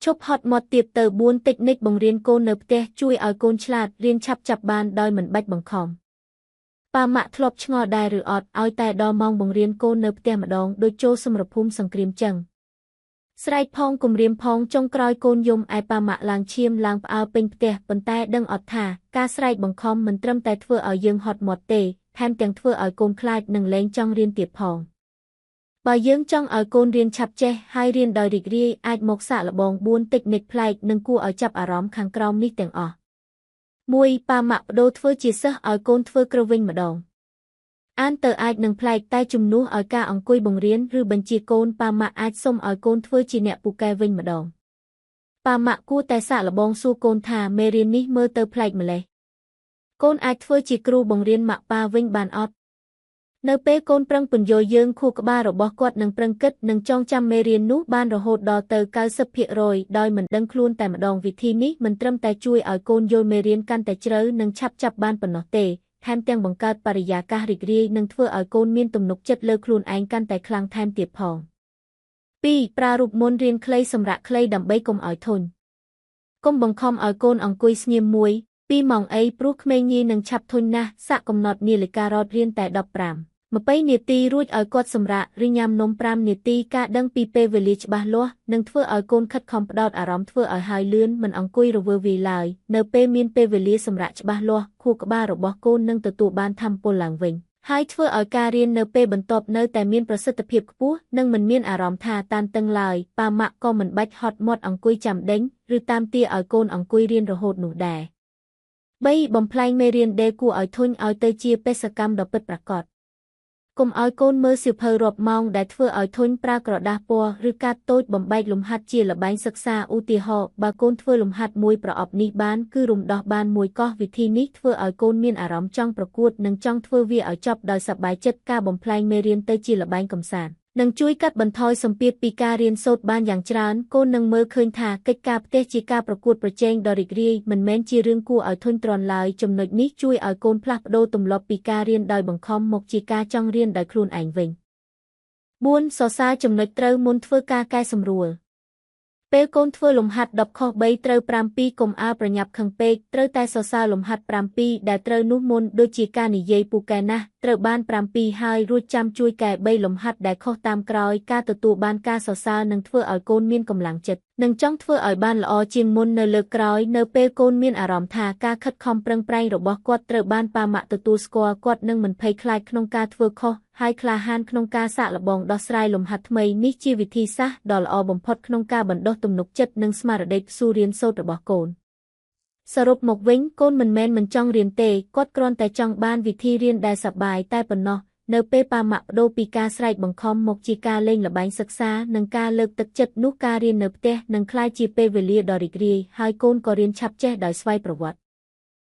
ឈប់ហត់មាត់ទៀតទៅ4តិចនិចបង្រៀនកូននៅផ្ទះជួយឲ្យកូនឆ្លាតរៀនឆាប់ចាប់បានដោយមិនបាច់បង្ខំប៉ាម៉ាក់ធ្លាប់ឆ្ងល់ដែរឬអត់ឲ្យតែដល់ម៉ោងបង្រៀនកូននៅផ្ទះម្ដងដូចចូលសមរភូមិសង្គ្រាមចឹងស្រែកផងគំរាមផងចុងក្រោយកូនយំឯប៉ាម៉ាក់ឡើងឈាមឡើងផ្អើលពេញផ្ទះប៉ុន្តែដឹងអត់ថាការស្រែកបង្ខំមិនត្រឹមតែធ្វើឲ្យយើងហត់មាត់ទេថែមទាំងធ្វើឲ្យកូនខ្លាចនិងលែងចង់រៀនទៀតផងបើយើងចង់ឲ្យកូនរៀនឆាប់ចេះហើយរៀនដោយរីករាយអាចមកសាកល្បង4តិចនិចប្លែកនិងគួរឲ្យចាប់អារម្មណ៍ខាងក្រោមនេះទាំងអស់1ប៉ាម៉ាក់បដូរធ្វើជាសិស្សឲ្យកូនធ្វើគ្រឹះវិញម្ដងអានទៅអាចនឹងប្លែកតែជំនួសឲ្យការអង្គុយបង្រៀនឬបញ្ជាកូនប៉ាម៉ាក់អាចសុំឲ្យកូនធ្វើជាអ្នកពូកែវិញម្ដងប៉ាម៉ាក់គួរតែសាកល្បងសួរកូនថាមេរៀននេះមើលទៅប្លែកម្លេះកូនអាចធ្វើជាគ្រូបង្រៀនម៉ាក់ប៉ាវិញបានអត់នៅពេលកូនប្រឹងពន្យល់យើងខួរក្បាលរបស់គាត់នឹងប្រឹងគិតនិងចងចាំមេរៀននោះបានរហូតដល់ទៅ90%ដោយមិនដឹងខ្លួនតែម្ដងវិធីនេះមិនត្រឹមតែជួយឲ្យកូនយល់មេរៀនកាន់តែជ្រៅនិងឆាប់ចាប់បានប៉ុណ្ណោះទេថែមទាំងបង្កើតបរិយាកាសរីករាយនិងធ្វើឲ្យកូនមានទំនុកចិត្តលើខ្លួនឯងកាន់តែខ្លាំងថែមទៀតផង2ប្រើរូបមន្តរៀនខ្លីសម្រាប់ខ្លីដើម្បីកុំឲ្យធុញកុំបង្ខំឲ្យកូនអង្គុយស្ងៀម1-2ម៉ោងអីព្រោះក្មេងងាយនឹងឆាប់ធុញណាស់សាកកំណត់នាឡិការ៉តរៀនតែ15-20នាទីរួចឲ្យគាត់សម្រាកឬញ៉ាំនំ5នាទីការដឹងពីពេលវេលាច្បាស់លាស់នឹងធ្វើឲ្យកូនខិតខំផ្ដោតអារម្មណ៍ធ្វើឲ្យហើយលឿនមិនអង្គុយរវើវាយឡើយនៅពេលមានពេលវេលាសម្រាប់ច្បាស់លាស់ខួរក្បាលរបស់កូននឹងទទួលបានថាមពលឡើងវិញហើយធ្វើឲ្យការរៀននៅពេលបន្ទាប់នៅតែមានប្រសិទ្ធភាពខ្ពស់និងមិនមានអារម្មណ៍ថាតានតឹងឡើយប៉ាម៉ាក់ក៏មិនបាច់ហត់មាត់អង្គុយចាំដេញឬតាមទាឲ្យកូនអង្គុយរៀនរហូតនោះដែរ3បំផ្លែងមេរៀនដែលគួរឲ្យធុញឲ្យទៅជាបេសកកម្មដ៏ពិតប្រាកដកុំឲ្យកូនមើលសៀវភៅរាប់ម៉ោងដែលធ្វើឲ្យធុញប្រើក្រដាសពណ៌ឬកាតតូចបំបែកលំហាត់ជាល្បែងសិក្សាឧទាហរណ៍បើកូនធ្វើលំហាត់មួយប្រអប់នេះបានគឺរំដោះបានមួយកោះវិធីនេះធ្វើឲ្យកូនមានអារម្មណ៍ចង់ប្រកួតនិងចង់ធ្វើវាឲ្យចប់ដោយសប្បាយចិត្តការបំផ្លែងមេរៀនទៅជាល្បែងកម្សាន្តនឹងជួយកាត់បន្ថយសម្ពាធពីការរៀនសូត្របានយ៉ាងច្រើនកូននឹងមើលឃើញថាកិច្ចការផ្ទះជាការប្រកួតប្រជែងដ៏រីករាយមិនមែនជារឿងគួរឲ្យធុញទ្រាន់ឡើយចំណុចនេះជួយឲ្យកូនផ្លាស់ប្ដូរទម្លាប់ពីការរៀនដោយបង្ខំមកជាការចង់រៀនដោយខ្លួនឯងវិញ4សរសើរចំណុចត្រូវមុនធ្វើការកែសម្រួលពេលកូនធ្វើលំហាត់10ខុស3ត្រូវ7កុំអាលប្រញាប់ខឹងពេកត្រូវតែសរសើរលំហាត់7ដែលត្រូវនោះមុនដូចជាការនិយាយពូកែណាស់ត្រូវបាន7ហើយរួចចាំជួយកែ3លំហាត់ដែលខុសតាមក្រោយការទទួលបានការសរសើរនឹងធ្វើឲ្យកូនមានកម្លាំងចិត្តនិងចង់ធ្វើឲ្យបានល្អជាងមុននៅលើកក្រោយនៅពេលកូនមានអារម្មណ៍ថាការខិតខំប្រឹងប្រែងរបស់គាត់ត្រូវបានប៉ាម៉ាក់ទទួលស្គាល់គាត់នឹងមិនភ័យខ្លាចក្នុងការធ្វើខុសហើយក្លាហានក្នុងការសាកល្បងដោះស្រាយលំហាត់ថ្មីនេះជាវិធីសាស្ត្រដ៏ល្អបំផុតក្នុងការបណ្ដុះទំនុកចិត្តនិងស្មារតីស៊ូរៀនសូត្ររបស់កូនសរុបមកវិញកូនមិនមែនមិនចង់រៀនទេគាត់គ្រាន់តែចង់បានវិធីរៀនដែលសប្បាយតែប៉ុណ្ណោះនៅពេលប៉ាម៉ាក់បដូរពីការស្រែកបង្ខំមកជាការលេងល្បែងសិក្សានិងការលើកទឹកចិត្តនោះការរៀននៅផ្ទះនឹងក្លាយជាពេលវេលាដ៏រីករាយហើយកូនក៏រៀនឆាប់ចេះដោយស្វ័យប្រវត្តិ